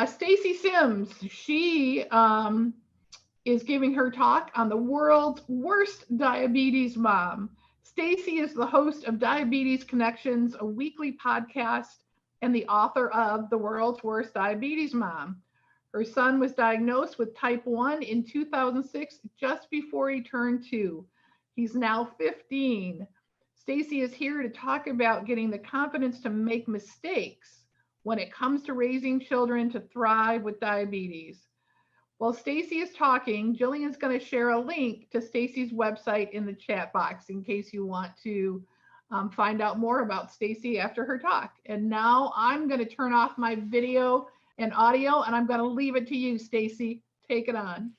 Stacey Sims, she is giving her talk on the world's worst diabetes mom. Stacey is the host of Diabetes Connections, a weekly podcast, and the author of The World's Worst Diabetes Mom. Her son was diagnosed with type 1 in 2006, just before he turned 2. He's now 15. Stacey is here to talk about getting the confidence to make mistakes when it comes to raising children to thrive with diabetes. While Stacey is talking, Jillian's going to share a link to Stacey's website in the chat box in case you want to find out more about Stacey after her talk. And now I'm going to turn off my video and audio, and I'm going to leave it to you, Stacey. Take it on.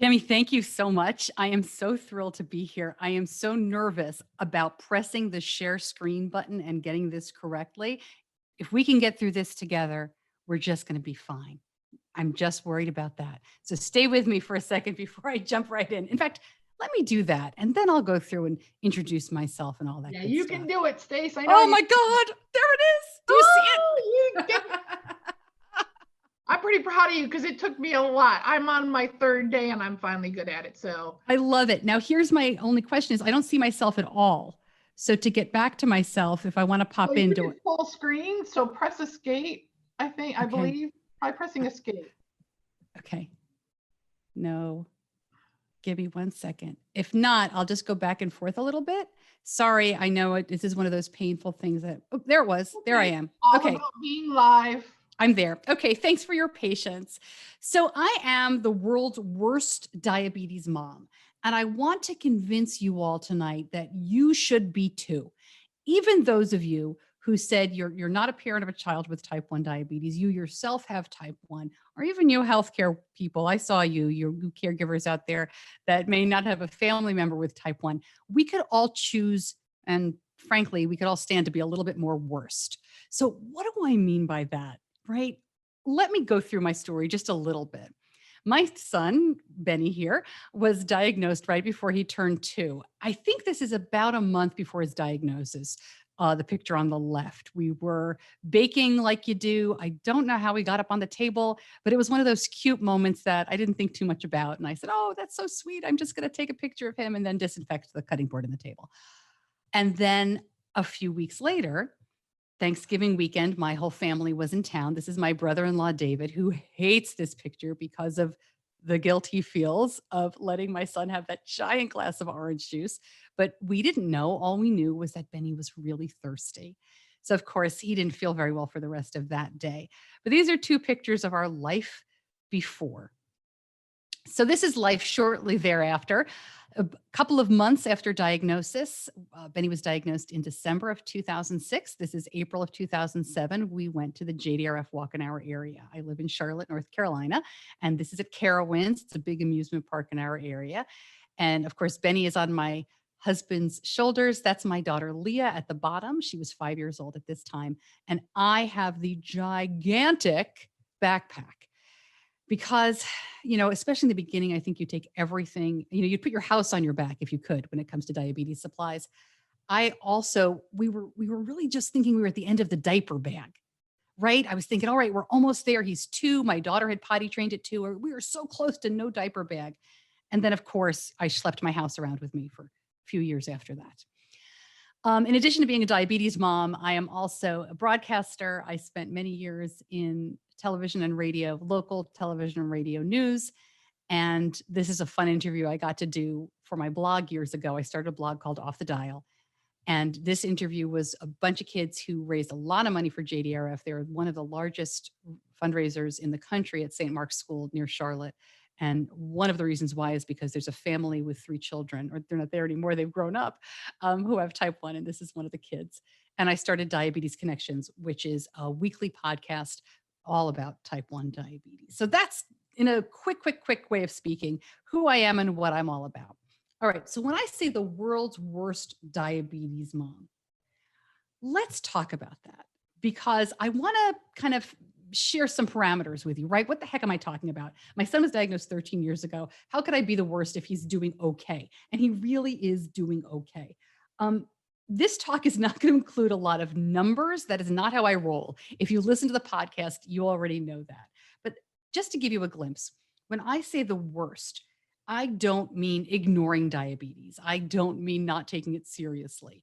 Tammy, thank you so much. I am so thrilled to be here. I am so nervous about pressing the share screen button and getting this correctly. If we can get through this together, we're just going to be fine. I'm just worried about that. So stay with me for a second before I jump right in. In fact, let me do that, and then I'll go through and introduce myself and all that. Yeah, good you stuff. can do it, Stace. I know. Oh my God, there it is. Do you see it? I'm pretty proud of you because it took me a lot. I'm on my 3rd day and I'm finally good at it. So I love it. Now, here's my only question: is I don't see myself at all. So to get back to myself, if I want to pop into it, full screen. So press escape. I believe by pressing escape. Okay. No. Give me 1 second. If not, I'll just go back and forth a little bit. Sorry, I know this is one of those painful things that, oh, there it was. Okay. There I am. All okay. About being live. I'm there. Okay. Thanks for your patience. So I am the world's worst diabetes mom. And I want to convince you all tonight that you should be too. Even those of you who said you're not a parent of a child with type 1 diabetes, you yourself have type 1, or even you healthcare people. I saw you caregivers out there that may not have a family member with type 1. We could all choose, and frankly, we could all stand to be a little bit more worst. So what do I mean by that, right? Let me go through my story just a little bit. My son, Benny here, was diagnosed right before he turned 2. I think this is about a month before his diagnosis. The picture on the left, we were baking like you do. I don't know how we got up on the table, but it was one of those cute moments that I didn't think too much about. And I said, oh, that's so sweet. I'm just going to take a picture of him and then disinfect the cutting board and the table. And then a few weeks later, Thanksgiving weekend, my whole family was in town. This is my brother-in-law, David, who hates this picture because of the guilt he feels of letting my son have that giant glass of orange juice. But we didn't know. All we knew was that Benny was really thirsty. So, of course, he didn't feel very well for the rest of that day. But these are 2 pictures of our life before. So this is life shortly thereafter. A couple of months after diagnosis, Benny was diagnosed in December of 2006. This is April of 2007. We went to the JDRF walk in our area. I live in Charlotte, North Carolina, and this is at Carowinds. It's a big amusement park in our area. And of course, Benny is on my husband's shoulders. That's my daughter, Leah, at the bottom. She was 5 years old at this time. And I have the gigantic backpack. Because, especially in the beginning, I think you take everything, you'd put your house on your back if you could when it comes to diabetes supplies. We were really just thinking we were at the end of the diaper bag, right? I was thinking, all right, we're almost there. He's 2. My daughter had potty trained at 2. Or we were so close to no diaper bag. And then, of course, I schlepped my house around with me for a few years after that. In addition to being a diabetes mom, I am also a broadcaster. I spent many years in television and radio, local television and radio news. And this is a fun interview I got to do for my blog years ago. I started a blog called Off the Dial. And this interview was a bunch of kids who raised a lot of money for JDRF. They're one of the largest fundraisers in the country at St. Mark's School near Charlotte. And one of the reasons why is because there's a family with 3 children, or they're not there anymore, they've grown up, who have type 1, and this is one of the kids. And I started Diabetes Connections, which is a weekly podcast all about type 1 diabetes. So that's, in a quick way of speaking, who I am and what I'm all about. All right, so when I say the world's worst diabetes mom, let's talk about that, because I want to kind of share some parameters with you, right? What the heck am I talking about? My son was diagnosed 13 years ago. How could I be the worst if he's doing okay? And he really is doing okay. This talk is not going to include a lot of numbers. That is not how I roll. If you listen to the podcast, you already know that. But just to give you a glimpse, when I say the worst, I don't mean ignoring diabetes. I don't mean not taking it seriously.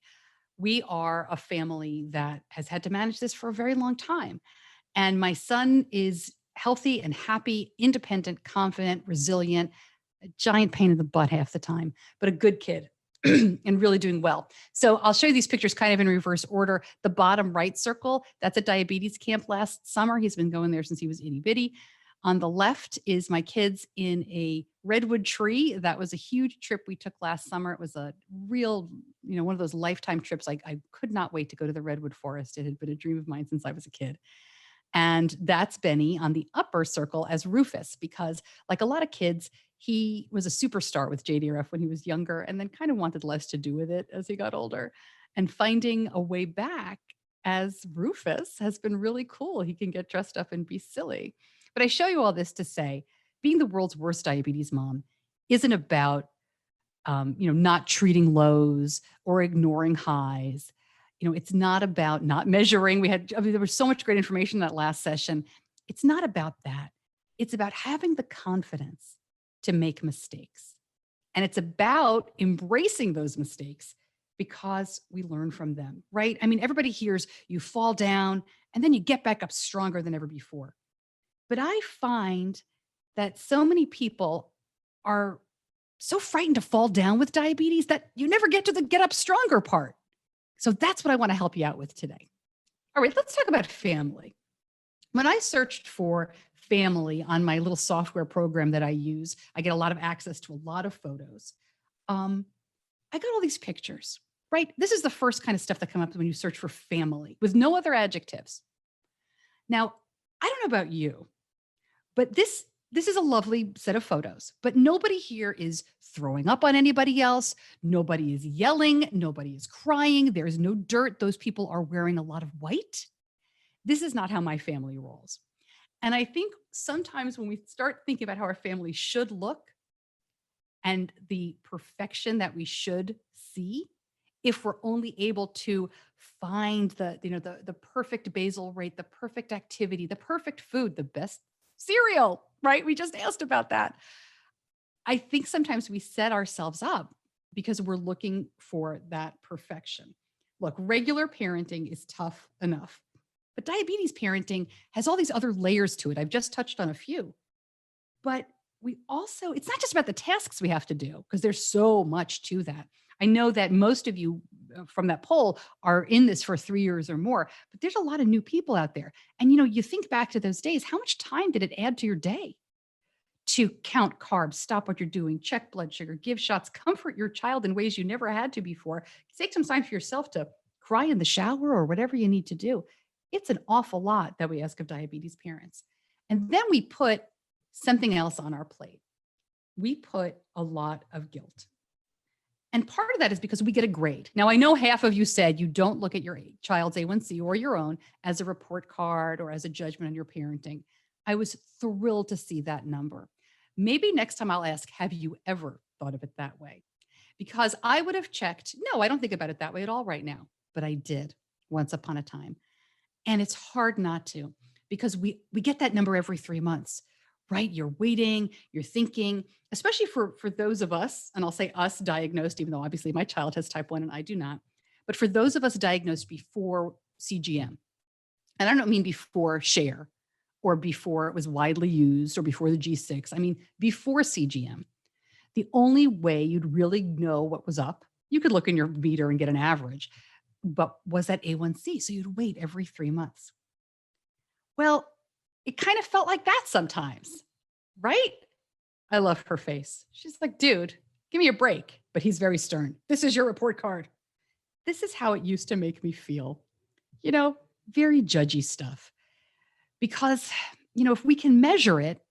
We are a family that has had to manage this for a very long time. And my son is healthy and happy, independent, confident, resilient, a giant pain in the butt half the time, but a good kid and really doing well. So I'll show you these pictures kind of in reverse order. The bottom right circle, that's a diabetes camp last summer. He's been going there since he was itty bitty. On the left is my kids in a redwood tree. That was a huge trip we took last summer. It was a real, one of those lifetime trips. I could not wait to go to the redwood forest. It had been a dream of mine since I was a kid. And that's Benny on the upper circle as Rufus, because like a lot of kids, he was a superstar with JDRF when he was younger and then kind of wanted less to do with it as he got older. And finding a way back as Rufus has been really cool. He can get dressed up and be silly. But I show you all this to say, being the world's worst diabetes mom isn't about, not treating lows or ignoring highs. It's not about not measuring. There was so much great information in that last session. It's not about that. It's about having the confidence to make mistakes. And it's about embracing those mistakes because we learn from them, right? I mean, everybody hears you fall down and then you get back up stronger than ever before. But I find that so many people are so frightened to fall down with diabetes that you never get to the get up stronger part. So that's what I want to help you out with today. All right, let's talk about family. When I searched for family on my little software program that I use, I get a lot of access to a lot of photos. I got all these pictures, right? This is the first kind of stuff that comes up when you search for family with no other adjectives. Now, I don't know about you, but this is a lovely set of photos, but nobody here is throwing up on anybody else. Nobody is yelling. Nobody is crying. There is no dirt. Those people are wearing a lot of white. This is not how my family rolls. And I think sometimes when we start thinking about how our family should look and the perfection that we should see, if we're only able to find the perfect basal rate, the perfect activity, the perfect food, the best cereal, right? We just asked about that. I think sometimes we set ourselves up because we're looking for that perfection. Look, regular parenting is tough enough, but diabetes parenting has all these other layers to it. I've just touched on a few, but it's not just about the tasks we have to do because there's so much to that. I know that most of you from that poll are in this for 3 years or more, but there's a lot of new people out there. And, you think back to those days, how much time did it add to your day to count carbs, stop what you're doing, check blood sugar, give shots, comfort your child in ways you never had to before, take some time for yourself to cry in the shower or whatever you need to do. It's an awful lot that we ask of diabetes parents. And then we put something else on our plate. We put a lot of guilt. And part of that is because we get a grade. Now, I know half of you said you don't look at your child's A1C or your own as a report card or as a judgment on your parenting. I was thrilled to see that number. Maybe next time I'll ask, have you ever thought of it that way? Because I would have checked, no, I don't think about it that way at all right now, but I did once upon a time. And it's hard not to, because we get that number every 3 months, right? You're waiting, you're thinking, especially for those of us, and I'll say us diagnosed, even though obviously my child has type 1 and I do not, but for those of us diagnosed before CGM, and I don't mean before Share or before it was widely used or before the G6, I mean before CGM, the only way you'd really know what was up, you could look in your meter and get an average, but was that A1C. So you'd wait every 3 months. Well, it kind of felt like that sometimes, right? I love her face. She's like, dude, give me a break. But he's very stern. This is your report card. This is how it used to make me feel, very judgy stuff. Because, if we can measure it,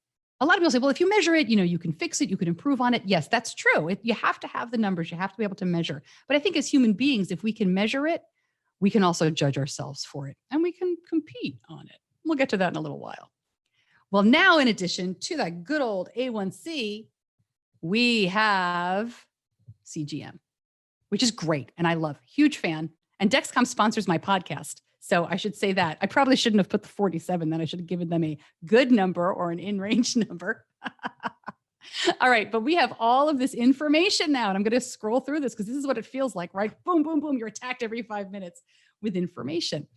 a lot of people say, well, if you measure it, you can fix it, you can improve on it. Yes, that's true. You have to have the numbers. You have to be able to measure. But I think as human beings, if we can measure it, we can also judge ourselves for it and we can compete on it. We'll get to that in a little while. Well, now, in addition to that good old A1C, we have CGM. which is great. And I love, huge fan. And Dexcom sponsors my podcast. So I should say that. I probably shouldn't have put the 47, then I should have given them a good number or an in-range number. All right, but we have all of this information now, and I'm going to scroll through this because this is what it feels like, right? Boom, boom, boom. You're attacked every 5 minutes with information.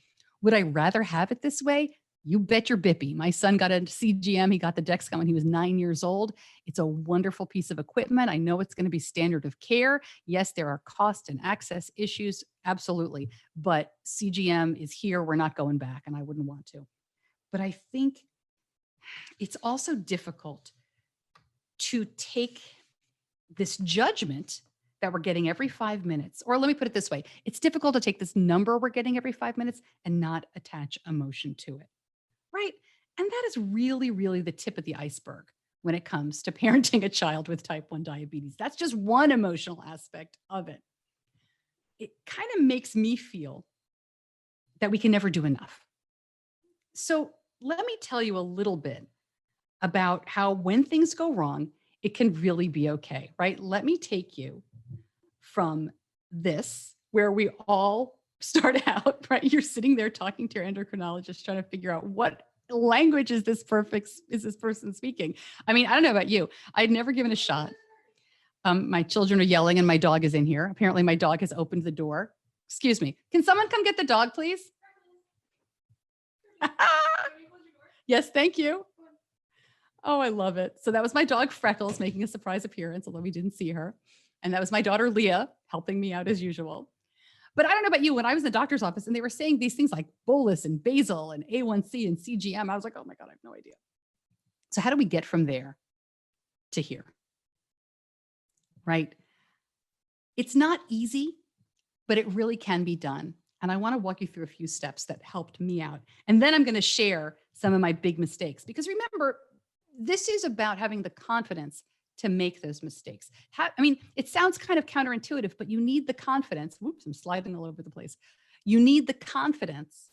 Would I rather have it this way? You bet your bippy. My son got a CGM. He got the Dexcom when he was 9 years old. It's a wonderful piece of equipment. I know it's going to be standard of care. Yes, there are cost and access issues. Absolutely. But CGM is here. We're not going back, and I wouldn't want to. But I think it's also difficult to take this judgment that we're getting every 5 minutes, or let me put it this way. It's difficult to take this number we're getting every 5 minutes and not attach emotion to it, right? And that is really, really the tip of the iceberg when it comes to parenting a child with type 1 diabetes. That's just one emotional aspect of it. It kind of makes me feel that we can never do enough. So let me tell you a little bit about how when things go wrong, it can really be okay, right? Let me take you from this, where we all start out, right? You're sitting there talking to your endocrinologist, trying to figure out what language is this person speaking. I mean, I don't know about you. I'd never given a shot. My children are yelling and my dog is in here. Apparently my dog has opened the door. Excuse me. Can someone come get the dog, please? Yes, thank you. Oh, I love it. So that was my dog Freckles making a surprise appearance, although we didn't see her. And that was my daughter Leah helping me out as usual. But I don't know about you, when I was in the doctor's office and they were saying these things like bolus and basal and A1C and CGM, I was like, oh my God, I have no idea. So how do we get from there to here? Right? It's not easy, but it really can be done. And I want to walk you through a few steps that helped me out. And then I'm going to share some of my big mistakes, because remember, this is about having the confidence to make those mistakes. I mean, it sounds kind of counterintuitive, but you need the confidence. Whoops, I'm sliding all over the place. You need the confidence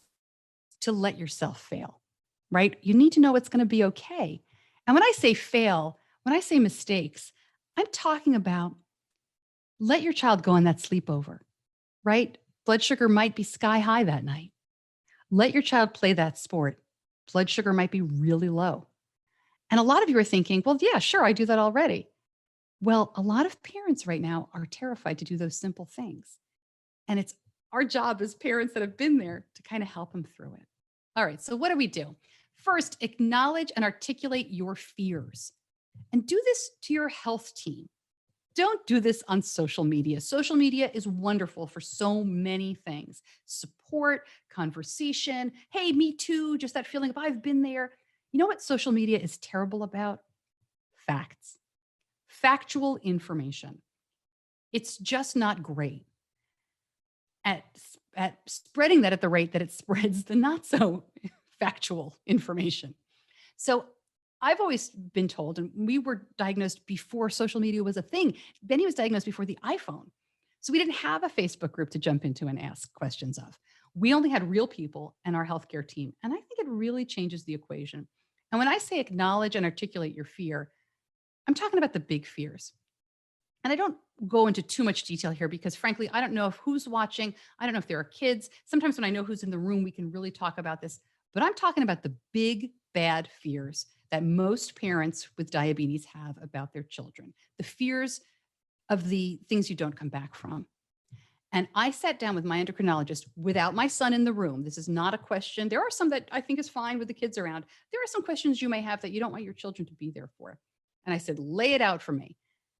to let yourself fail, right? You need to know it's going to be okay. And when I say fail, when I say mistakes, I'm talking about let your child go on that sleepover, right? Blood sugar might be sky high that night. Let your child play that sport. Blood sugar might be really low. And a lot of you are thinking, well, yeah, sure, I do that already. Well, a lot of parents right now are terrified to do those simple things. And it's our job as parents that have been there to kind of help them through it. All right, so what do? First, acknowledge and articulate your fears. And do this to your health team. Don't do this on social media. Social media is wonderful for so many things. Support, conversation. Hey, me too. Just that feeling of I've been there. You know what social media is terrible about? Facts, factual information. It's just not great at spreading that at the rate that it spreads the not so factual information. So I've always been told, and we were diagnosed before social media was a thing. Benny was diagnosed before the iPhone. So we didn't have a Facebook group to jump into and ask questions of. We only had real people and our healthcare team. And I think it really changes the equation. And when I say acknowledge and articulate your fear, I'm talking about the big fears. And I don't go into too much detail here because frankly, I don't know if who's watching. I don't know if there are kids. Sometimes when I know who's in the room, we can really talk about this. But I'm talking about the big, bad fears that most parents with diabetes have about their children. The fears of the things you don't come back from. And I sat down with my endocrinologist without my son in the room. This is not a question. There are some that I think is fine with the kids around. There are some questions you may have that you don't want your children to be there for. And I said, lay it out for me.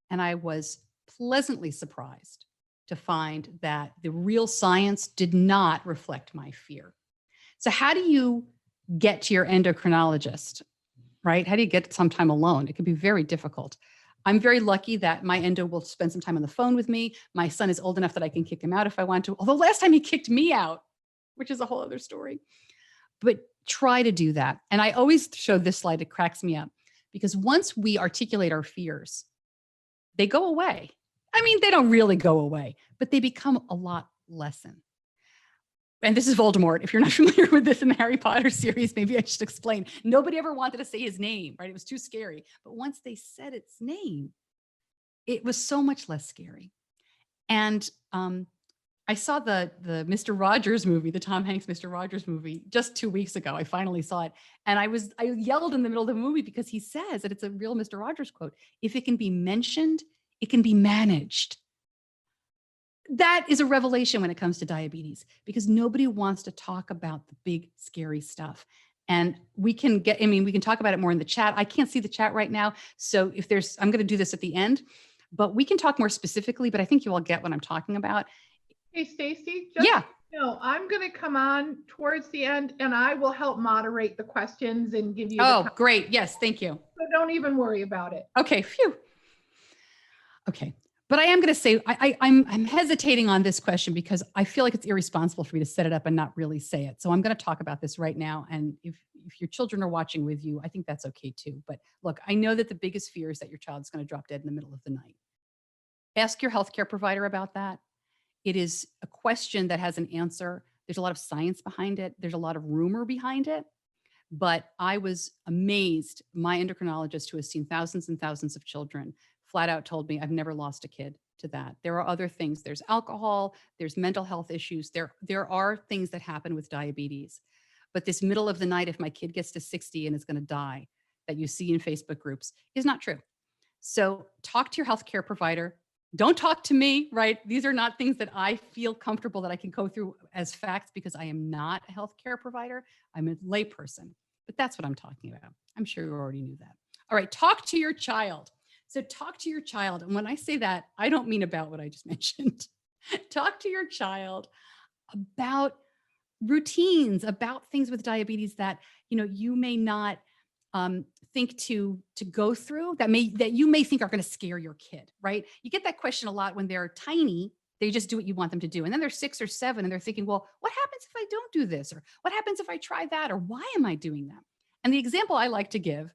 And I was pleasantly surprised to find that the real science did not reflect my fear. So how do you get to your endocrinologist, right? How do you get some time alone? It can be very difficult. I'm very lucky that my endo will spend some time on the phone with me. My son is old enough that I can kick him out if I want to, although last time he kicked me out, which is a whole other story. But try to do that. And I always show this slide, it cracks me up, because once we articulate our fears, they go away. I mean, they don't really go away, but they become a lot lessen. And this is Voldemort. If you're not familiar with this in the Harry Potter series, maybe I should explain. Nobody ever wanted to say his name, right? It was too scary. But once they said its name, it was so much less scary. And I saw the Mr. Rogers movie, the Tom Hanks Mr. Rogers movie, just 2 weeks ago. I finally saw it. And I yelled in the middle of the movie because he says, and it's a real Mr. Rogers quote, if it can be mentioned, it can be managed. That is a revelation when it comes to diabetes, because nobody wants to talk about the big, scary stuff. And we can talk about it more in the chat. I can't see the chat right now. So I'm going to do this at the end, but we can talk more specifically, but I think you all get what I'm talking about. Hey, Stacey, Yeah. I'm going to come on towards the end and I will help moderate the questions and give you. Oh, great. Yes. Thank you. So don't even worry about it. Okay. Phew. Okay. But I am going to say, I'm hesitating on this question because I feel like it's irresponsible for me to set it up and not really say it. So I'm going to talk about this right now. And if your children are watching with you, I think that's okay too. But look, I know that the biggest fear is that your child is going to drop dead in the middle of the night. Ask your healthcare provider about that. It is a question that has an answer. There's a lot of science behind it. There's a lot of rumor behind it. But I was amazed. My endocrinologist, who has seen thousands and thousands of children, flat out told me, I've never lost a kid to that. There are other things. There's alcohol, there's mental health issues. There are things that happen with diabetes. But this middle of the night, if my kid gets to 60 and is going to die, that you see in Facebook groups is not true. So talk to your healthcare provider. Don't talk to me, right? These are not things that I feel comfortable that I can go through as facts because I am not a healthcare provider. I'm a layperson, but that's what I'm talking about. I'm sure you already knew that. All right, talk to your child. So talk to your child. And when I say that, I don't mean about what I just mentioned. Talk to your child about routines, about things with diabetes that, you may not think to go through that you may think are going to scare your kid, right? You get that question a lot when they're tiny. They just do what you want them to do. And then they're 6 or 7 and they're thinking, well, what happens if I don't do this? Or what happens if I try that? Or why am I doing that? And the example I like to give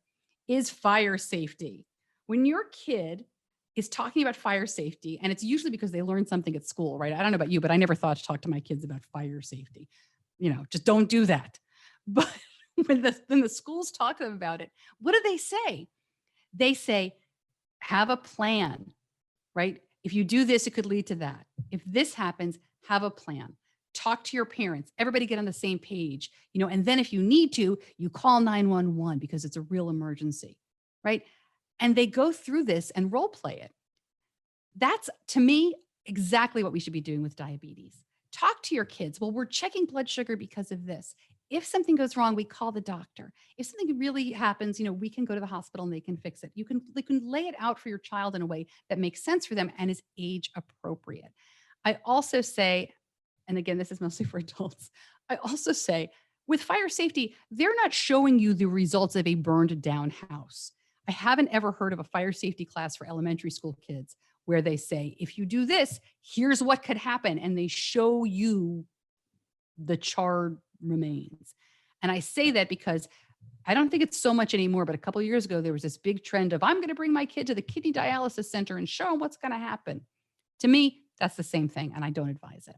is fire safety. When your kid is talking about fire safety, and it's usually because they learned something at school, right? I don't know about you, but I never thought to talk to my kids about fire safety. Just don't do that. But when the schools talk to them about it, what do they say? They say, have a plan, right? If you do this, it could lead to that. If this happens, have a plan. Talk to your parents. Everybody get on the same page, and then if you need to, you call 911 because it's a real emergency, right? And they go through this and role play it. That's, to me, exactly what we should be doing with diabetes. Talk to your kids. Well, we're checking blood sugar because of this. If something goes wrong, we call the doctor. If something really happens, we can go to the hospital and they can fix it. They can lay it out for your child in a way that makes sense for them and is age appropriate. I also say, and again, this is mostly for adults, I also say with fire safety, they're not showing you the results of a burned down house. I haven't ever heard of a fire safety class for elementary school kids where they say, if you do this, here's what could happen. And they show you the charred remains. And I say that because I don't think it's so much anymore, but a couple of years ago, there was this big trend of, I'm going to bring my kid to the kidney dialysis center and show them what's going to happen. To me, that's the same thing, and I don't advise it.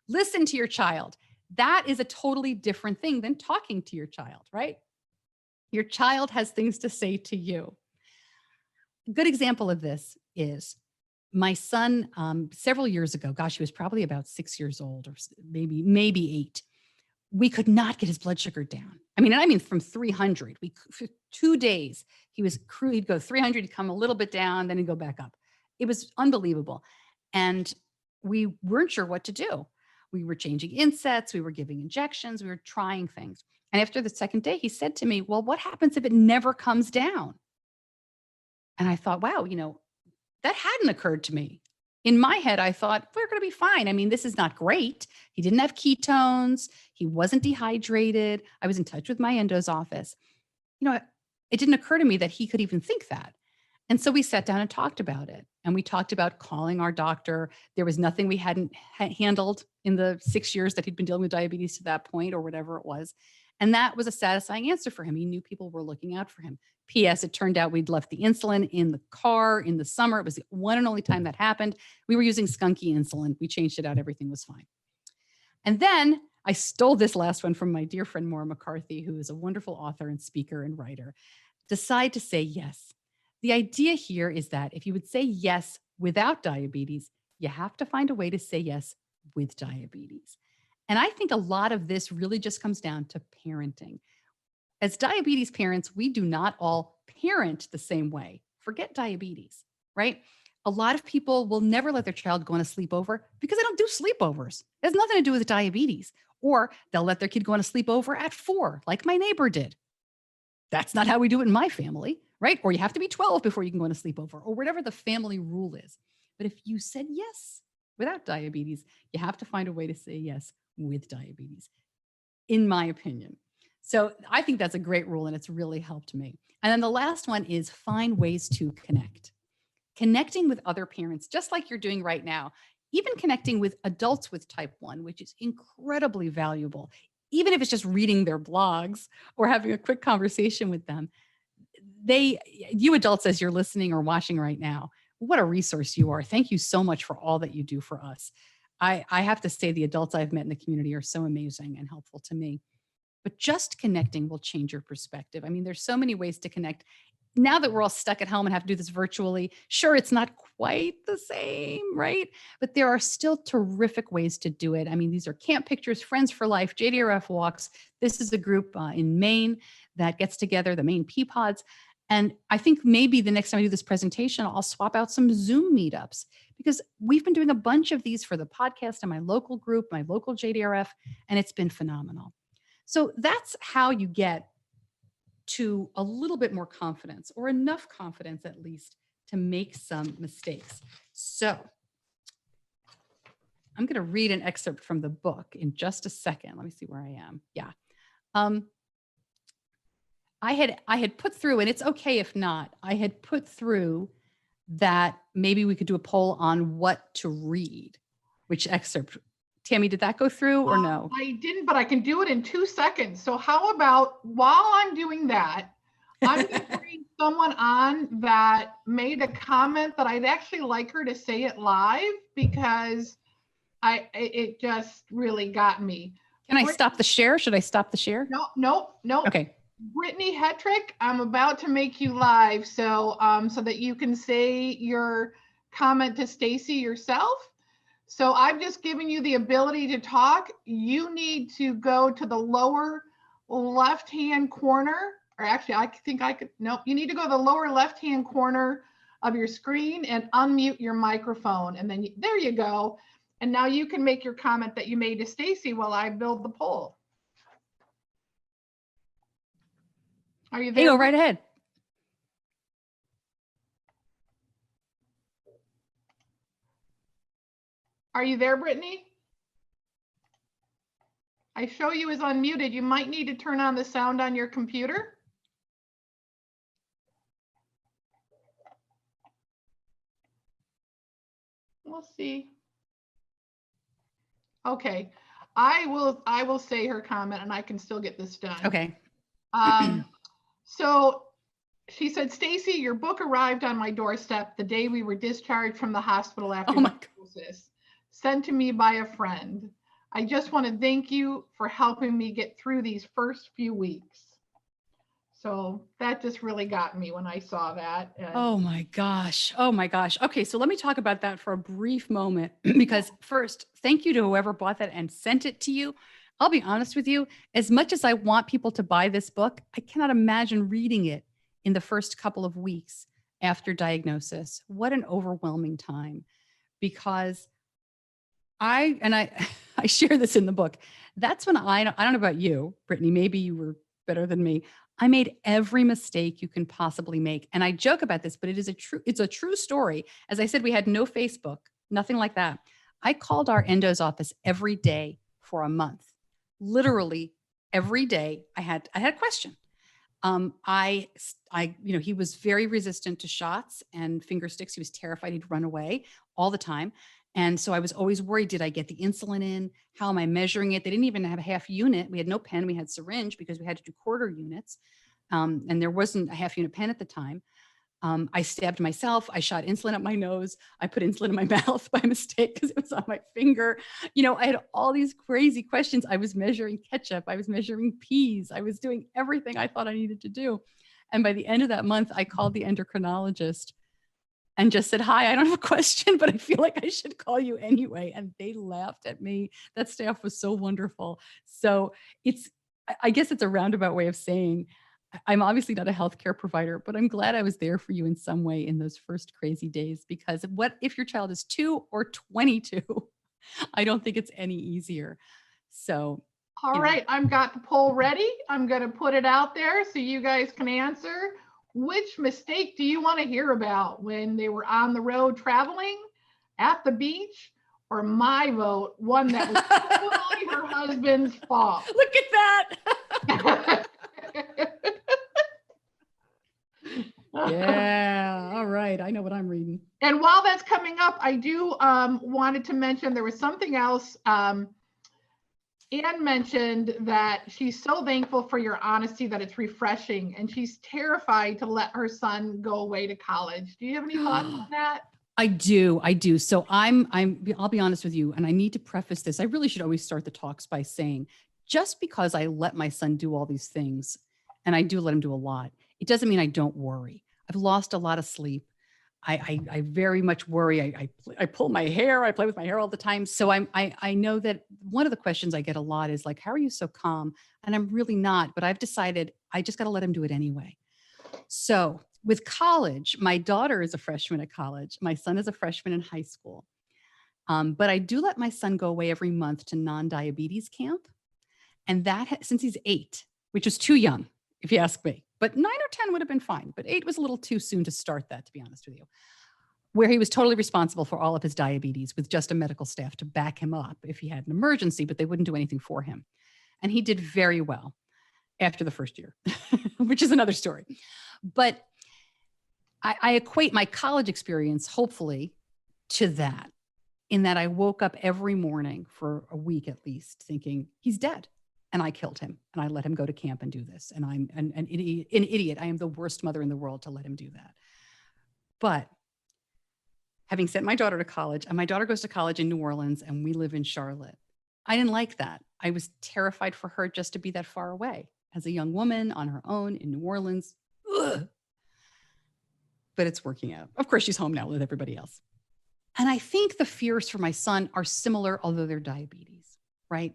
Listen to your child. That is a totally different thing than talking to your child, right? Your child has things to say to you. A good example of this is my son, several years ago, gosh, he was probably about 6 years old or maybe 8. We could not get his blood sugar down. I mean from 300. For 2 days, he'd go 300, he'd come a little bit down, then he'd go back up. It was unbelievable. And we weren't sure what to do. We were changing insets, we were giving injections, we were trying things. And after the second day, he said to me, well, what happens if it never comes down? And I thought, wow, that hadn't occurred to me. In my head, I thought, we're going to be fine. I mean, this is not great. He didn't have ketones. He wasn't dehydrated. I was in touch with my endo's office. It didn't occur to me that he could even think that. And so we sat down and talked about it. And we talked about calling our doctor. There was nothing we hadn't handled in the 6 years that he'd been dealing with diabetes to that point or whatever it was. And that was a satisfying answer for him. He knew people were looking out for him. P.S. It turned out we'd left the insulin in the car in the summer. It was the one and only time that happened. We were using skunky insulin. We changed it out. Everything was fine. And then I stole this last one from my dear friend, Maura McCarthy, who is a wonderful author and speaker and writer. Decide to say yes. The idea here is that if you would say yes without diabetes, you have to find a way to say yes with diabetes. And I think a lot of this really just comes down to parenting. As diabetes parents, we do not all parent the same way. Forget diabetes, right? A lot of people will never let their child go on a sleepover because they don't do sleepovers. It has nothing to do with diabetes. Or they'll let their kid go on a sleepover at 4, like my neighbor did. That's not how we do it in my family, right? Or you have to be 12 before you can go on a sleepover, or whatever the family rule is. But if you said yes without diabetes, you have to find a way to say yes with diabetes, in my opinion. So I think that's a great rule, and it's really helped me. And then the last one is find ways to connect. Connecting with other parents, just like you're doing right now, even connecting with adults with type 1, which is incredibly valuable, even if it's just reading their blogs or having a quick conversation with them. You adults, as you're listening or watching right now, what a resource you are. Thank you so much for all that you do for us. I have to say the adults I've met in the community are so amazing and helpful to me. But just connecting will change your perspective. I mean, there's so many ways to connect. Now that we're all stuck at home and have to do this virtually, sure, it's not quite the same, right? But there are still terrific ways to do it. I mean, these are camp pictures, Friends for Life, JDRF walks. This is a group in Maine that gets together, the Maine Peapods. And I think maybe the next time I do this presentation, I'll swap out some Zoom meetups, because we've been doing a bunch of these for the podcast and my local group, my local JDRF, and it's been phenomenal. So that's how you get to a little bit more confidence, or enough confidence at least, to make some mistakes. So I'm going to read an excerpt from the book in just a second. Let me see where I am. Yeah. I had put through, and it's okay if not, I had put through that maybe we could do a poll on what to read, which excerpt. Tammy, did that go through or no? I didn't, but I can do it in 2 seconds. So how about, while I'm doing that, I'm going to bring someone on that made a comment that I'd actually like her to say it live, because it just really got me. Can I stop the share? Should I stop the share? No. Okay. Brittany Hetrick, I'm about to make you live, so that you can say your comment to Stacey yourself. So I've just given you the ability to talk. You need to go to the lower left-hand corner, or actually I think I could, nope, you need to go to the lower left-hand corner of your screen and unmute your microphone. And then there you go. And now you can make your comment that you made to Stacey while I build the poll. Are you there? Hey, go right ahead. Are you there, Brittany? I show you as unmuted. You might need to turn on the sound on your computer. We'll see. Okay, I will say her comment, and I can still get this done. Okay. So she said, Stacey, your book arrived on my doorstep the day we were discharged from the hospital after diagnosis, sent to me by a friend. I just want to thank you for helping me get through these first few weeks. So that just really got me when I saw that. Oh my gosh. Oh my gosh. Okay, so let me talk about that for a brief moment, because first, thank you to whoever bought that and sent it to you. I'll be honest with you, as much as I want people to buy this book, I cannot imagine reading it in the first couple of weeks after diagnosis. What an overwhelming time, because I share this in the book. That's when I don't know about you, Brittany, maybe you were better than me. I made every mistake you can possibly make. And I joke about this, but it's a true story. As I said, we had no Facebook, nothing like that. I called our endo's office every day for a month. Literally every day I had a question. He was very resistant to shots and finger sticks. He was terrified he'd run away all the time. And so I was always worried, did I get the insulin in? How am I measuring it? They didn't even have a half unit. We had no pen. We had syringe because we had to do quarter units. And there wasn't a half unit pen at the time. I stabbed myself. I shot insulin up my nose. I put insulin in my mouth by mistake because it was on my finger. I had all these crazy questions. I was measuring ketchup. I was measuring peas. I was doing everything I thought I needed to do. And by the end of that month, I called the endocrinologist and just said, hi, I don't have a question, but I feel like I should call you anyway. And they laughed at me. That staff was so wonderful. So I guess it's a roundabout way of saying, I'm obviously not a healthcare provider, but I'm glad I was there for you in some way in those first crazy days, because what if your child is 2 or 22? I don't think it's any easier. So, All right, I've got the poll ready. I'm going to put it out there so you guys can answer. Which mistake do you want to hear about when they were on the road traveling, at the beach, or my vote, one that was totally her husband's fault? Look at that. Yeah. All right. I know what I'm reading. And while that's coming up, I do wanted to mention there was something else. Anne mentioned that she's so thankful for your honesty, that it's refreshing, and she's terrified to let her son go away to college. Do you have any thoughts on that? I do. So I'll be honest with you, and I need to preface this. I really should always start the talks by saying, just because I let my son do all these things, and I do let him do a lot, it doesn't mean I don't worry. I've lost a lot of sleep. I very much worry. I pull my hair. I play with my hair all the time. So I know that one of the questions I get a lot is like, how are you so calm? And I'm really not, but I've decided I just got to let him do it anyway. So with college, my daughter is a freshman at college. My son is a freshman in high school. But I do let my son go away every month to non-diabetes camp. And that, since he's 8, which is too young, if you ask me, but 9 or 10 would have been fine. But 8 was a little too soon to start that, to be honest with you, where he was totally responsible for all of his diabetes with just a medical staff to back him up if he had an emergency, but they wouldn't do anything for him. And he did very well after the first year, which is another story. But I equate my college experience, hopefully, to that, in that I woke up every morning for a week at least thinking, he's dead. And I killed him, and I let him go to camp and do this. And I'm an idiot. I am the worst mother in the world to let him do that. But having sent my daughter to college, and my daughter goes to college in New Orleans, and we live in Charlotte, I didn't like that. I was terrified for her just to be that far away as a young woman on her own in New Orleans. Ugh. But it's working out. Of course, she's home now with everybody else. And I think the fears for my son are similar, although they're diabetes, right?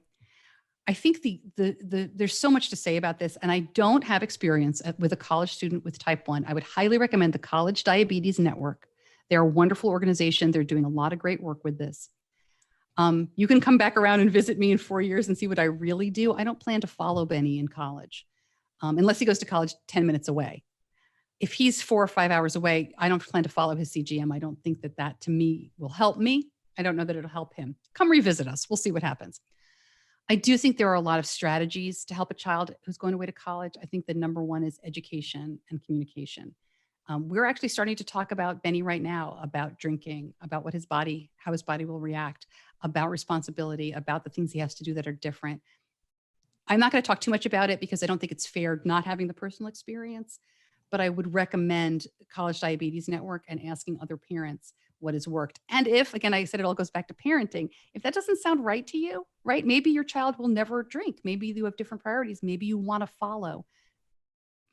I think there's so much to say about this, and I don't have experience with a college student with type 1. I would highly recommend the College Diabetes Network. They're a wonderful organization. They're doing a lot of great work with this. You can come back around and visit me in 4 years and see what I really do. I don't plan to follow Benny in college, unless he goes to college 10 minutes away. If he's 4 or 5 hours away, I don't plan to follow his CGM. I don't think that to me will help me. I don't know that it'll help him. Come revisit us. We'll see what happens. I do think there are a lot of strategies to help a child who's going away to college. I think the number one is education and communication. We're actually starting to talk about Benny right now, about drinking, about how his body will react, about responsibility, about the things he has to do that are different. I'm not going to talk too much about it because I don't think it's fair not having the personal experience, but I would recommend College Diabetes Network and asking other parents what has worked. And if, again, I said it all goes back to parenting, if that doesn't sound right to you, right? Maybe your child will never drink. Maybe you have different priorities. Maybe you want to follow.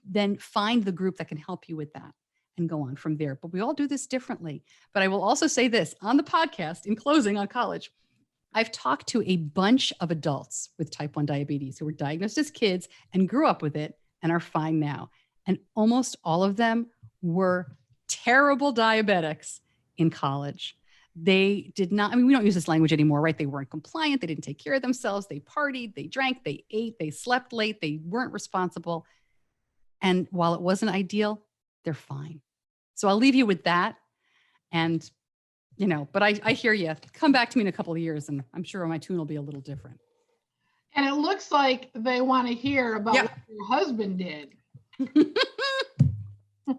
Then find the group that can help you with that and go on from there. But we all do this differently. But I will also say this on the podcast, in closing on college, I've talked to a bunch of adults with type 1 diabetes who were diagnosed as kids and grew up with it and are fine now. And almost all of them were terrible diabetics in college. They did not, we don't use this language anymore, right? They weren't compliant. They didn't take care of themselves. They partied, they drank, they ate, they slept late. They weren't responsible. And while it wasn't ideal, they're fine. So I'll leave you with that. And, but I hear you. Come back to me in a couple of years and I'm sure my tune will be a little different. And it looks like they want to hear about what your husband did.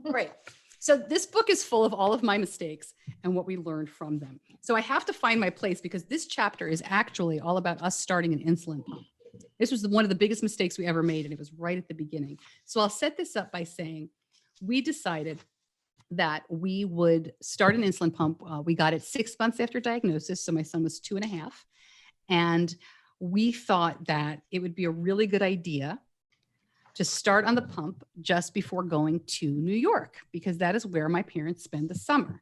Great. So this book is full of all of my mistakes and what we learned from them. So I have to find my place because this chapter is actually all about us starting an insulin pump. This was one of the biggest mistakes we ever made, and it was right at the beginning. So I'll set this up by saying we decided that we would start an insulin pump. We got it 6 months after diagnosis. So my son was 2.5. And we thought that it would be a really good idea to start on the pump just before going to New York, because that is where my parents spend the summer.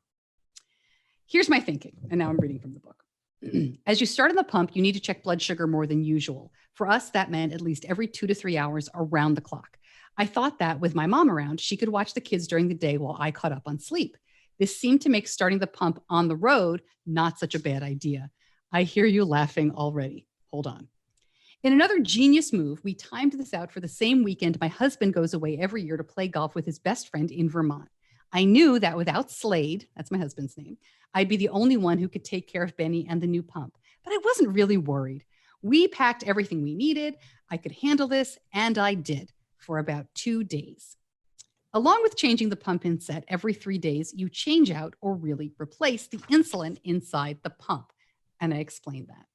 Here's my thinking, and now I'm reading from the book. As you start on the pump, you need to check blood sugar more than usual. For us, that meant at least every 2 to 3 hours around the clock. I thought that with my mom around, she could watch the kids during the day while I caught up on sleep. This seemed to make starting the pump on the road not such a bad idea. I hear you laughing already. Hold on. In another genius move, we timed this out for the same weekend my husband goes away every year to play golf with his best friend in Vermont. I knew that without Slade, that's my husband's name, I'd be the only one who could take care of Benny and the new pump. But I wasn't really worried. We packed everything we needed. I could handle this, and I did for about 2 days. Along with changing the pump inset every 3 days, you change out or really replace the insulin inside the pump. And I explained that.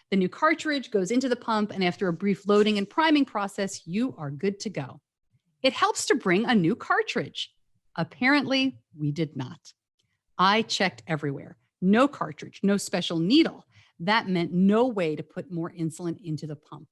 The new cartridge goes into the pump, and after a brief loading and priming process, you are good to go. It helps to bring a new cartridge. Apparently, we did not. I checked everywhere. No cartridge, no special needle. That meant no way to put more insulin into the pump.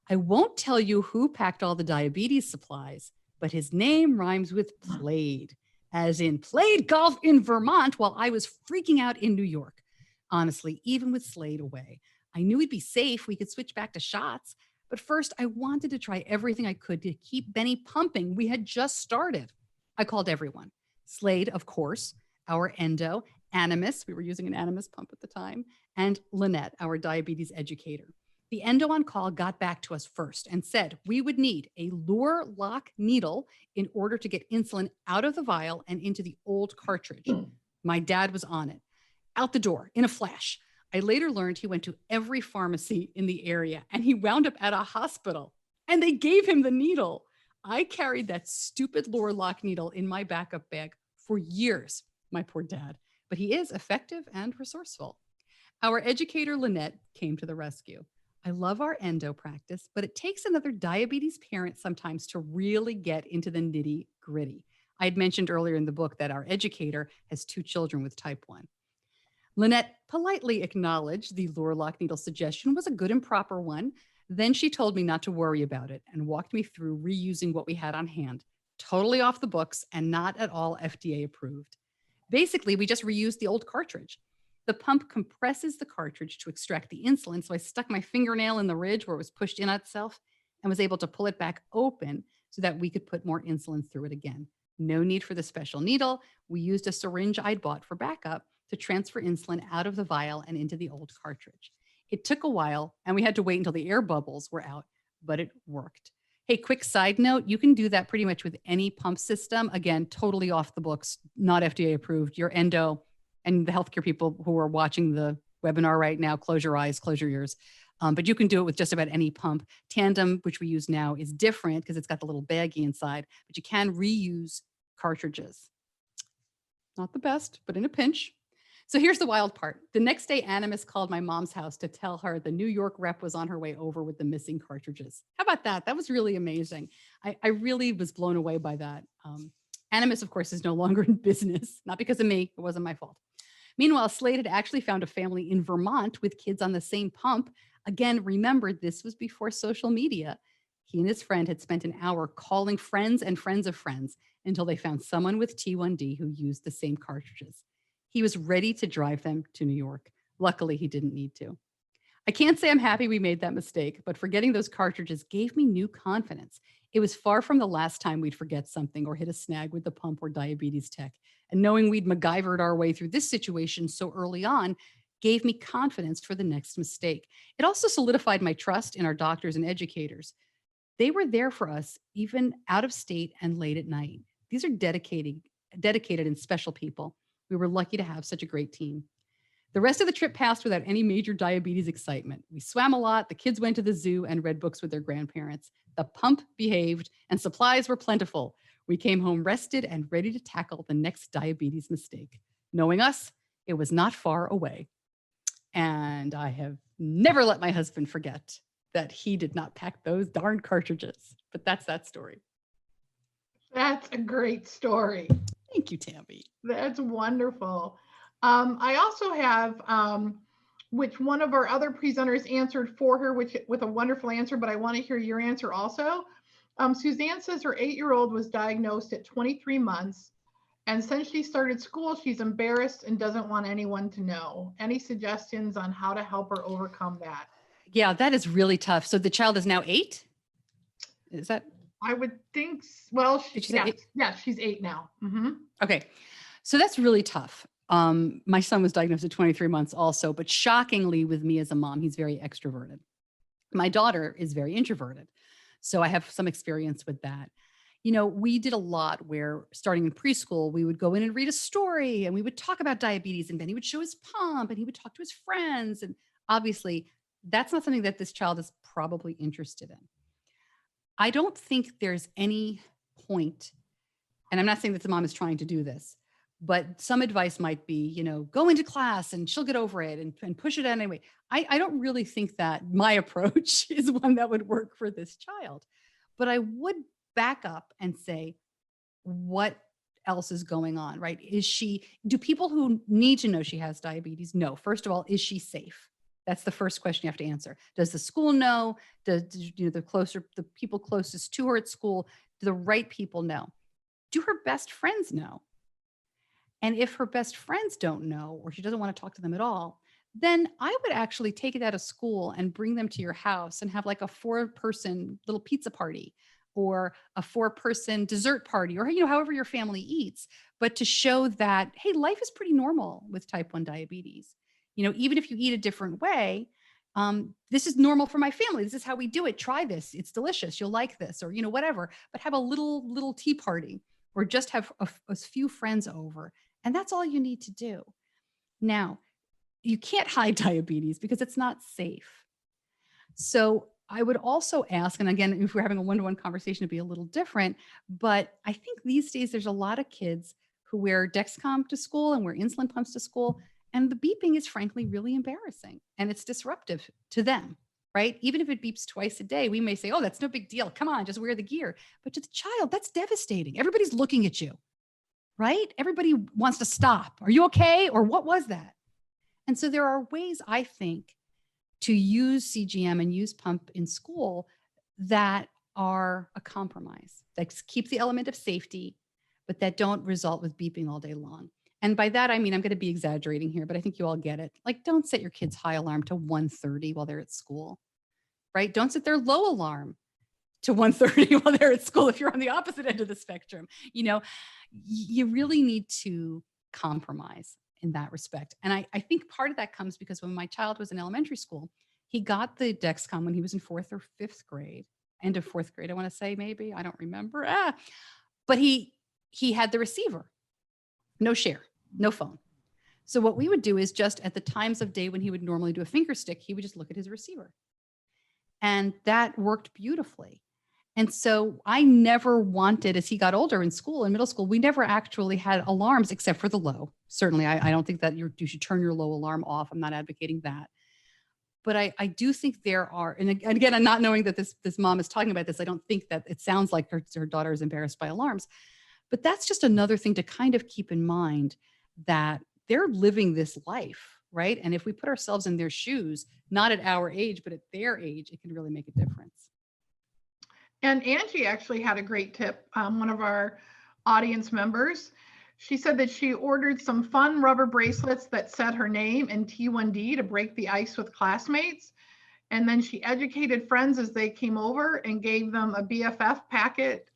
I won't tell you who packed all the diabetes supplies, but his name rhymes with played, as in played golf in Vermont while I was freaking out in New York. Honestly, even with Slade away, I knew we'd be safe. We could switch back to shots. But first, I wanted to try everything I could to keep Benny pumping. We had just started. I called everyone. Slade, of course, our endo, Animus, we were using an Animus pump at the time, and Lynette, our diabetes educator. The endo on call got back to us first and said we would need a lure lock needle in order to get insulin out of the vial and into the old cartridge. My dad was on it. Out the door in a flash. I later learned he went to every pharmacy in the area and he wound up at a hospital and they gave him the needle. I carried that stupid lure lock needle in my backup bag for years, my poor dad, but he is effective and resourceful. Our educator, Lynette, came to the rescue. I love our endo practice, but it takes another diabetes parent sometimes to really get into the nitty gritty. I had mentioned earlier in the book that our educator has 2 children with type 1. Lynette politely acknowledged the lure lock needle suggestion was a good and proper one. Then she told me not to worry about it and walked me through reusing what we had on hand, totally off the books and not at all FDA approved. Basically, we just reused the old cartridge. The pump compresses the cartridge to extract the insulin, so I stuck my fingernail in the ridge where it was pushed in itself and was able to pull it back open so that we could put more insulin through it again. No need for the special needle. We used a syringe I'd bought for backup to transfer insulin out of the vial and into the old cartridge. It took a while, and we had to wait until the air bubbles were out, but it worked. Hey, quick side note, you can do that pretty much with any pump system. Again, totally off the books, not FDA approved. Your endo and the healthcare people who are watching the webinar right now, close your eyes, close your ears. But you can do it with just about any pump. Tandem, which we use now, is different because it's got the little baggie inside, but you can reuse cartridges. Not the best, but in a pinch. So here's the wild part. The next day, Animus called my mom's house to tell her the New York rep was on her way over with the missing cartridges. How about that? That was really amazing. I really was blown away by that. Animus, of course, is no longer in business. Not because of me. It wasn't my fault. Meanwhile, Slade had actually found a family in Vermont with kids on the same pump. Again, remember, this was before social media. He and his friend had spent an hour calling friends and friends of friends until they found someone with T1D who used the same cartridges. He was ready to drive them to New York. Luckily, he didn't need to. I can't say I'm happy we made that mistake, but forgetting those cartridges gave me new confidence. It was far from the last time we'd forget something or hit a snag with the pump or diabetes tech. And knowing we'd MacGyvered our way through this situation so early on gave me confidence for the next mistake. It also solidified my trust in our doctors and educators. They were there for us, even out of state and late at night. These are dedicated and special people. We were lucky to have such a great team. The rest of the trip passed without any major diabetes excitement. We swam a lot, the kids went to the zoo and read books with their grandparents. The pump behaved and supplies were plentiful. We came home rested and ready to tackle the next diabetes mistake. Knowing us, it was not far away. And I have never let my husband forget that he did not pack those darn cartridges. But that's that story. That's a great story. Thank you, Tammy. That's wonderful. I also have, which one of our other presenters answered for her, with a wonderful answer, but I want to hear your answer also. Suzanne says her 8-year-old was diagnosed at 23 months And since she started school, she's embarrassed and doesn't want anyone to know. Any suggestions on how to help her overcome that? Yeah, that is really tough. So the child is now 8? Is that, I would think, well, did you say yes, 8? yes, she's 8 now. Mm-hmm. Okay. So that's really tough. My son was diagnosed at 23 months also, but shockingly with me as a mom, he's very extroverted. My daughter is very introverted. So I have some experience with that. We did a lot where starting in preschool, we would go in and read a story and we would talk about diabetes, and then he would show his pump and he would talk to his friends. And obviously, that's not something that this child is probably interested in. I don't think there's any point, and I'm not saying that the mom is trying to do this, but some advice might be, go into class and she'll get over it and push it anyway. I don't really think that my approach is one that would work for this child. But I would back up and say, what else is going on, right? Do people who need to know she has diabetes know? First of all, is she safe? That's the first question you have to answer. Does the school know? The people closest to her at school, do the right people know? Do her best friends know? And if her best friends don't know, or she doesn't want to talk to them at all, then I would actually take it out of school and bring them to your house and have like a 4-person little pizza party or a 4-person dessert party, or, however your family eats, but to show that, hey, life is pretty normal with type 1 diabetes. Even if you eat a different way, this is normal for my family. This is how we do it. Try this. It's delicious. You'll like this, or, whatever, but have a little tea party, or just have a few friends over. And that's all you need to do. Now, you can't hide diabetes because it's not safe. So I would also ask, and again, if we're having a one-to-one conversation, it'd be a little different, but I think these days there's a lot of kids who wear Dexcom to school and wear insulin pumps to school. And the beeping is frankly really embarrassing and it's disruptive to them, right? Even if it beeps twice a day, we may say, oh, that's no big deal. Come on, just wear the gear. But to the child, that's devastating. Everybody's looking at you, right? Everybody wants to stop. Are you okay? Or what was that? And so there are ways, I think, to use CGM and use pump in school that are a compromise, that keep the element of safety, but that don't result with beeping all day long. And by that, I mean, I'm going to be exaggerating here, but I think you all get it. Like, don't set your kids' high alarm to 1:30 while they're at school, right? Don't set their low alarm to 1:30 while they're at school if you're on the opposite end of the spectrum. You really need to compromise in that respect. And I think part of that comes because when my child was in elementary school, he got the Dexcom when he was in 4th or 5th grade, end of 4th grade, I want to say, maybe, I don't remember. But he had the receiver, no share, no phone. So what we would do is just at the times of day when he would normally do a finger stick, he would just look at his receiver. And that worked beautifully. And so I never wanted, as he got older in school, in middle school, we never actually had alarms except for the low. Certainly, I don't think that you should turn your low alarm off. I'm not advocating that. But I do think there are, and again, I'm not knowing that this mom is talking about this. I don't think that it sounds like her daughter is embarrassed by alarms. But that's just another thing to kind of keep in mind, that they're living this life, right? And if we put ourselves in their shoes, not at our age, but at their age, it can really make a difference. And Angie actually had a great tip. One of our audience members, she said that she ordered some fun rubber bracelets that said her name and T1D to break the ice with classmates. And then she educated friends as they came over and gave them a BFF packet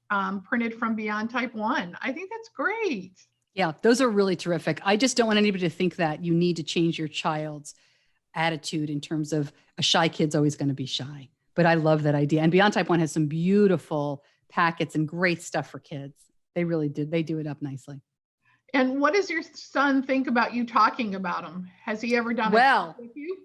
printed from Beyond Type 1. I think that's great. Yeah, those are really terrific. I just don't want anybody to think that you need to change your child's attitude in terms of a shy kid's always going to be shy. But I love that idea. And Beyond Type 1 has some beautiful packets and great stuff for kids. They really did. They do it up nicely. And what does your son think about you talking about him? Has he ever done it with you?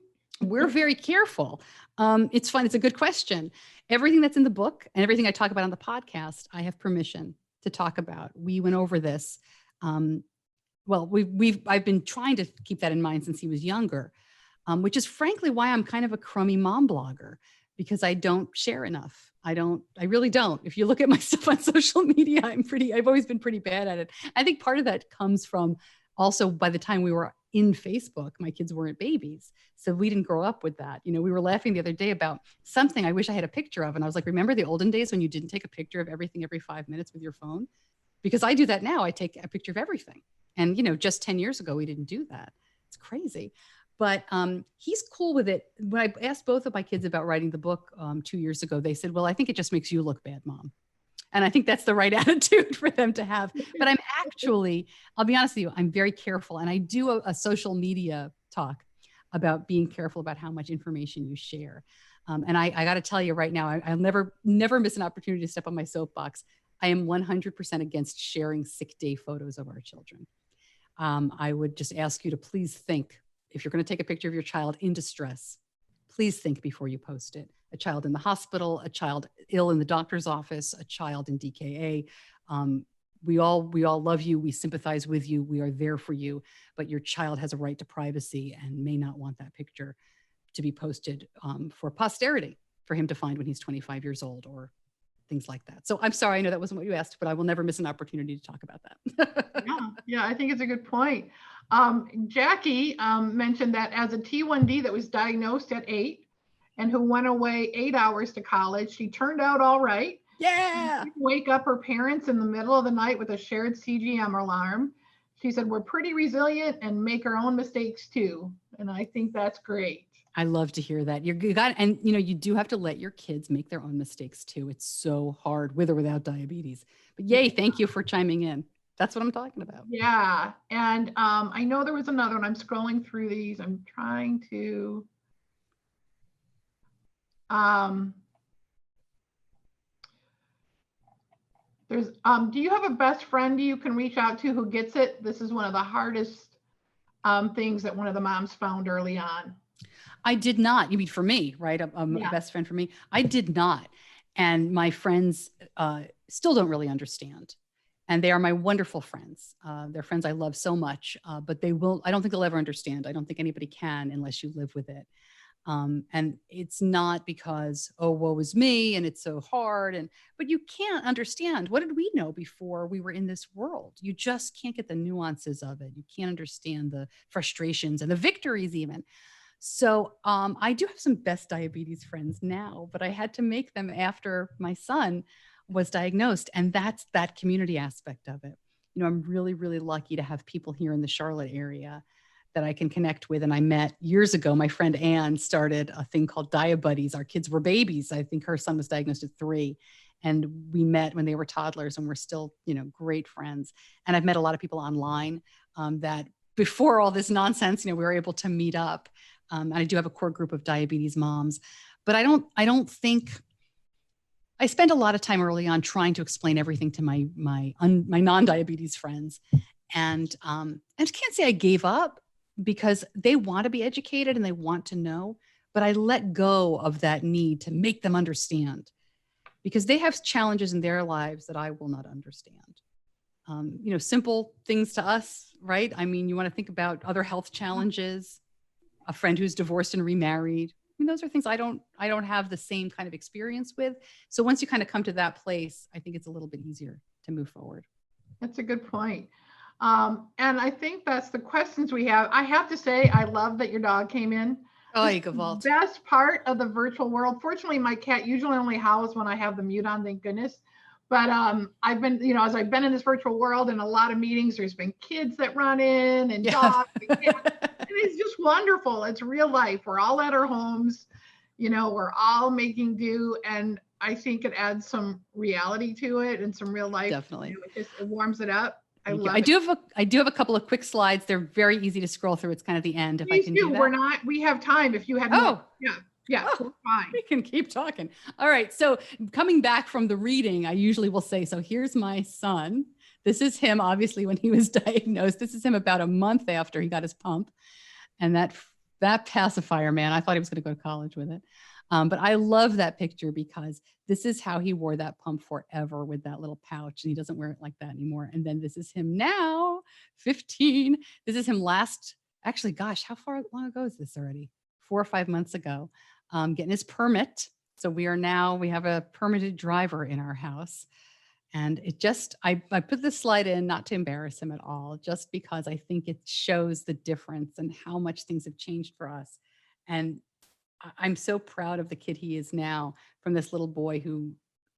We're very careful. It's fun. It's a good question. Everything that's in the book and everything I talk about on the podcast, I have permission to talk about. We went over this. I've been trying to keep that in mind since he was younger, which is frankly why I'm kind of a crummy mom blogger, because I don't share enough. I really don't. If you look at my stuff on social media, I've always been pretty bad at it. I think part of that comes from also by the time we were in Facebook, my kids weren't babies. So we didn't grow up with that. We were laughing the other day about something I wish I had a picture of. And I was like, remember the olden days when you didn't take a picture of everything every 5 minutes with your phone? because I do that now. I take a picture of everything. And, just 10 years ago, we didn't do that. It's crazy. But he's cool with it. When I asked both of my kids about writing the book 2 years ago, they said, well, I think it just makes you look bad, Mom. And I think that's the right attitude for them to have. But I'll be honest with you, I'm very careful. And I do a social media talk about being careful about how much information you share. And I got to tell you right now, I'll never miss an opportunity to step on my soapbox. I am 100% against sharing sick day photos of our children. I would just ask you to please think, if you're going to take a picture of your child in distress, please think before you post it. A child in the hospital, a child ill in the doctor's office, a child in DKA. We all love you. We sympathize with you. We are there for you. But your child has a right to privacy and may not want that picture to be posted for posterity, for him to find when he's 25 years old or things like that. So I'm sorry, I know that wasn't what you asked, but I will never miss an opportunity to talk about that. Yeah, I think it's a good point. Jackie mentioned that as a T1D that was diagnosed at 8 and who went away 8 hours to college, she turned out all right. Yeah. She didn't wake up her parents in the middle of the night with a shared CGM alarm. She said, we're pretty resilient and make our own mistakes too. And I think that's great. I love to hear that. You got, and you do have to let your kids make their own mistakes too. It's so hard with or without diabetes. But yay, thank you for chiming in. That's what I'm talking about. Yeah. And I know there was another one. I'm scrolling through these. I'm trying to. There's do you have a best friend you can reach out to who gets it? This is one of the hardest things that one of the moms found early on. I did not. You mean for me, right? A best friend for me. I did not. And my friends still don't really understand. And they are my wonderful friends. They're friends I love so much, but I don't think they'll ever understand. I don't think anybody can unless you live with it. And it's not because, oh, woe is me and it's so hard. But you can't understand. What did we know before we were in this world? You just can't get the nuances of it. You can't understand the frustrations and the victories even. So I do have some best diabetes friends now, but I had to make them after my son was diagnosed. And that's that community aspect of it. I'm really, really lucky to have people here in the Charlotte area that I can connect with. And I met years ago, my friend Ann started a thing called Diabuddies. Our kids were babies. I think her son was diagnosed at 3. And we met when they were toddlers and we're still, great friends. And I've met a lot of people online that before all this nonsense, we were able to meet up. And I do have a core group of diabetes moms, but I don't think I spent a lot of time early on trying to explain everything to my non-diabetes friends. And I can't say I gave up because they want to be educated and they want to know, but I let go of that need to make them understand because they have challenges in their lives that I will not understand. Simple things to us, right? I mean, you want to think about other health challenges, a friend who's divorced and remarried. I mean, those are things I don't have the same kind of experience with. So once you kind of come to that place, I think it's a little bit easier to move forward. That's a good point. And I think that's the questions we have. I have to say, I love that your dog came in. Oh, you Gavalt. Best part of the virtual world. Fortunately, my cat usually only howls when I have the mute on, thank goodness. But I've been, as I've been in this virtual world in a lot of meetings, there's been kids that run in and dogs and cats. And it's just wonderful. It's real life. We're all at our homes, we're all making do. And I think it adds some reality to it and some real life. Definitely. It warms it up. I do have a couple of quick slides. They're very easy to scroll through. It's kind of the end. If Please I can do that. We have time if you had more. Yeah, we're fine. We can keep talking. All right. So coming back from the reading, I usually will say, so here's my son. This is him, obviously, when he was diagnosed. This is him about a month after he got his pump. And that pacifier, man, I thought he was going to go to college with it. But I love that picture because this is how he wore that pump forever with that little pouch. And he doesn't wear it like that anymore. And then this is him now, 15. This is him actually, gosh, how long ago is this already? 4 or 5 months ago, getting his permit. So we have a permitted driver in our house. And I put this slide in not to embarrass him at all, just because I think it shows the difference and how much things have changed for us. And I'm so proud of the kid he is now, from this little boy who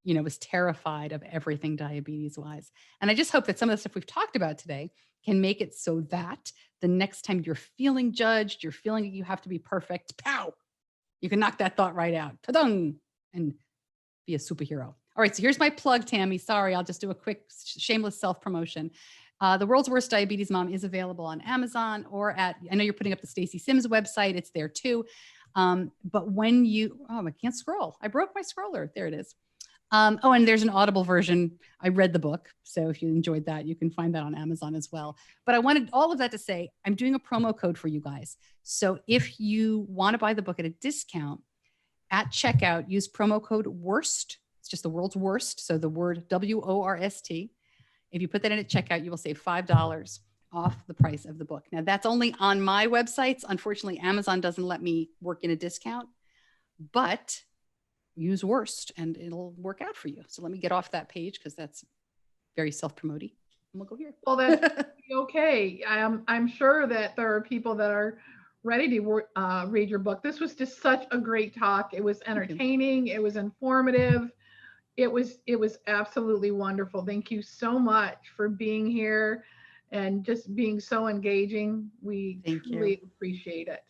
was terrified of everything diabetes wise. And I just hope that some of the stuff we've talked about today can make it so that the next time you're feeling judged, you're feeling like you have to be perfect, pow, you can knock that thought right out, ta-dung, and be a superhero. All right, so here's my plug, Tammy. Sorry, I'll just do a quick shameless self-promotion. The World's Worst Diabetes Mom is available on Amazon or at, I know you're putting up the Stacey Sims website. It's there too. But when I can't scroll. I broke my scroller. There it is. And there's an Audible version. I read the book. So if you enjoyed that, you can find that on Amazon as well. But I wanted all of that to say, I'm doing a promo code for you guys. So if you want to buy the book at a discount at checkout, use promo code WORST. It's just the world's worst. So the word WORST. If you put that in at checkout, you will save $5 off the price of the book. Now that's only on my websites. Unfortunately, Amazon doesn't let me work in a discount, but use worst and it'll work out for you. So let me get off that page because that's very self-promoting. And we'll go here. Well, that's okay. I'm sure that there are people that are ready to read your book. This was just such a great talk. It was entertaining. It was informative. It was absolutely wonderful. Thank you so much for being here and just being so engaging. We truly appreciate it.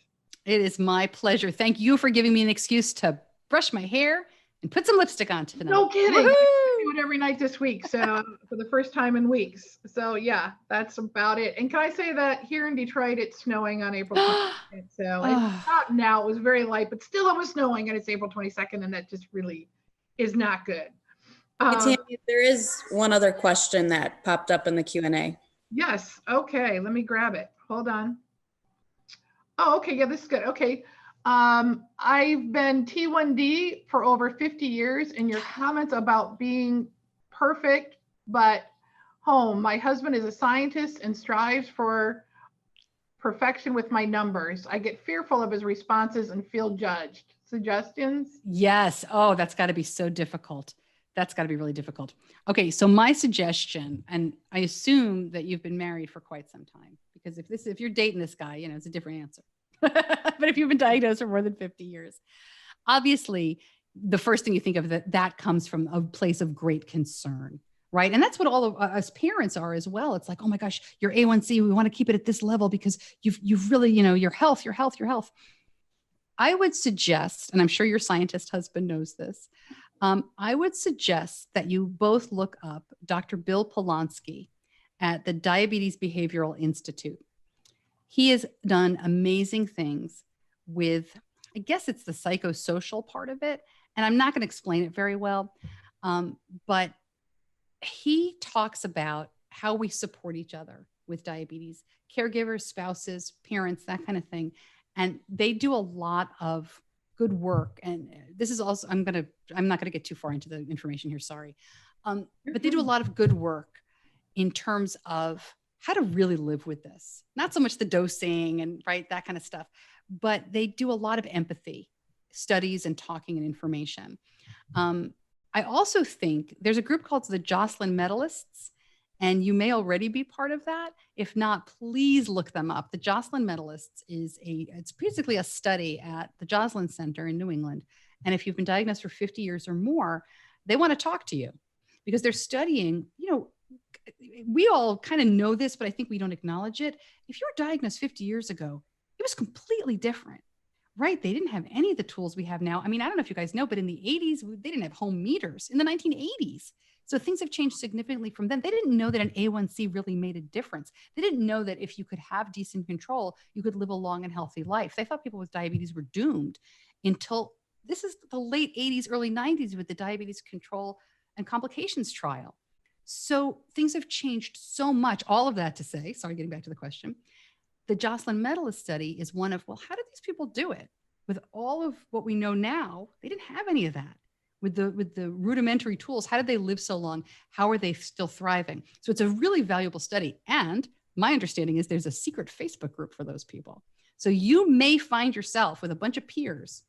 It is my pleasure. Thank you for giving me an excuse to brush my hair and put some lipstick on tonight. No kidding. I do it every night this week. So for the first time in weeks. So yeah, that's about it. And can I say that here in Detroit, it's snowing on April 22nd. So it's not now, it was very light, but still it was snowing and it's April 22nd. And that just really is not good. Hey, Tammy, there is one other question that popped up in the Q&A. Yes. Okay. Let me grab it. Hold on. Oh, okay. Yeah, this is good. Okay. I've been T1D for over 50 years, and your comments about being perfect, but home. My husband is a scientist and strives for perfection with my numbers. I get fearful of his responses and feel judged. Suggestions? Yes. Oh, that's got to be so difficult. That's got to be really difficult. Okay. So my suggestion, and I assume that you've been married for quite some time, because if you're dating this guy, it's a different answer. But if you've been diagnosed for more than 50 years, obviously the first thing you think of that comes from a place of great concern, right? And that's what all of us parents are as well. It's like, oh my gosh, your A1C, we want to keep it at this level because you've really, your health. I would suggest, and I'm sure your scientist husband knows this, I would suggest that you both look up Dr. Bill Polanski at the Diabetes Behavioral Institute. He has done amazing things with, I guess it's the psychosocial part of it. And I'm not going to explain it very well. But he talks about how we support each other with diabetes, caregivers, spouses, parents, that kind of thing. And they do a lot of good work. And this is also, I'm not going to get too far into the information here. Sorry. But they do a lot of good work in terms of how to really live with this. Not so much the dosing and that kind of stuff, but they do a lot of empathy studies and talking and information. I also think there's a group called the Joslin Medalists, and you may already be part of that. If not, please look them up. The Joslin Medalists it's basically a study at the Joslin Center in New England. And if you've been diagnosed for 50 years or more, they want to talk to you because they're studying, we all kind of know this, but I think we don't acknowledge it. If you were diagnosed 50 years ago, it was completely different, right? They didn't have any of the tools we have now. I mean, I don't know if you guys know, but in the 80s, they didn't have home meters in the 1980s. So things have changed significantly from then. They didn't know that an A1C really made a difference. They didn't know that if you could have decent control, you could live a long and healthy life. They thought people with diabetes were doomed until this is the late 80s, early 90s with the diabetes control and complications trial. So things have changed so much. All of that to say, sorry, getting back to the question, the Joslin Medalist study is one of, well, how did these people do it? With all of what we know now, they didn't have any of that. With the rudimentary tools, how did they live so long? How are they still thriving? So it's a really valuable study. And my understanding is there's a secret Facebook group for those people. So you may find yourself with a bunch of peers,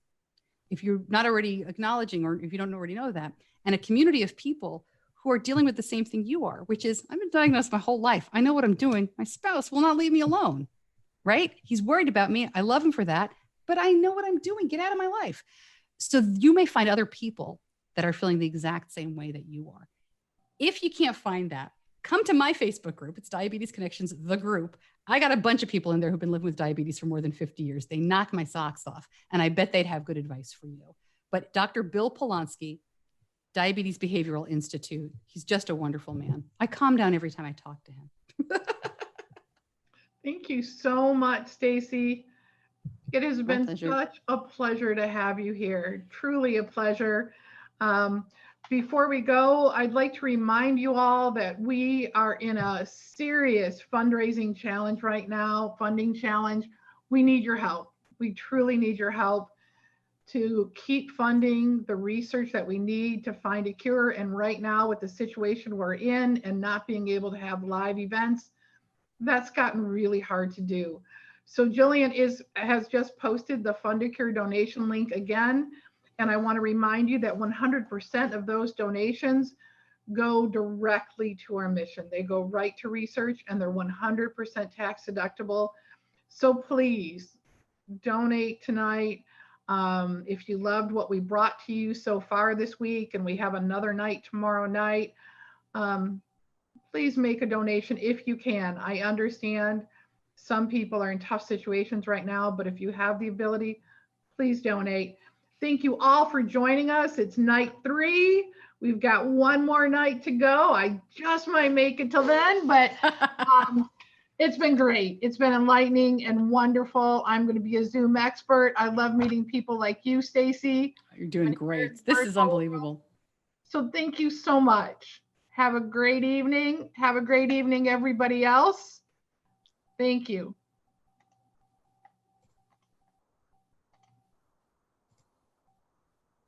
if you're not already acknowledging, or if you don't already know that, and a community of people who are dealing with the same thing you are, which is, I've been diagnosed my whole life. I know what I'm doing. My spouse will not leave me alone, right? He's worried about me. I love him for that, but I know what I'm doing. Get out of my life. So you may find other people that are feeling the exact same way that you are. If you can't find that, come to my Facebook group. It's Diabetes Connections, the group. I got a bunch of people in there who've been living with diabetes for more than 50 years. They knock my socks off, and I bet they'd have good advice for you. But Dr. Bill Polanski, Diabetes Behavioral Institute, he's just a wonderful man. I calm down every time I talk to him. Thank you so much, Stacey. It has been pleasure. such a pleasure to have you here. Truly a pleasure. Before we go, I'd like to remind you all that we are in a serious fundraising challenge right now, funding challenge. We need your help. We truly need your help to keep funding the research that we need to find a cure. And right now, with the situation we're in and not being able to have live events, that's gotten really hard to do. So Jillian has just posted the Fund a Cure donation link again. And I want to remind you that 100% of those donations go directly to our mission. They go right to research, and they're 100% tax deductible. So please donate tonight. If you loved what we brought to you so far this week, and we have another night tomorrow night, please make a donation if you can. I understand some people are in tough situations right now, but if you have the ability, please donate. Thank you all for joining us. It's night 3. We've got one more night to go. I just might make it till then, but it's been great. It's been enlightening and wonderful. I'm going to be a Zoom expert. I love meeting people like you, Stacey. You're doing great. This is unbelievable. So thank you so much. Have a great evening. Have a great evening, everybody else. Thank you.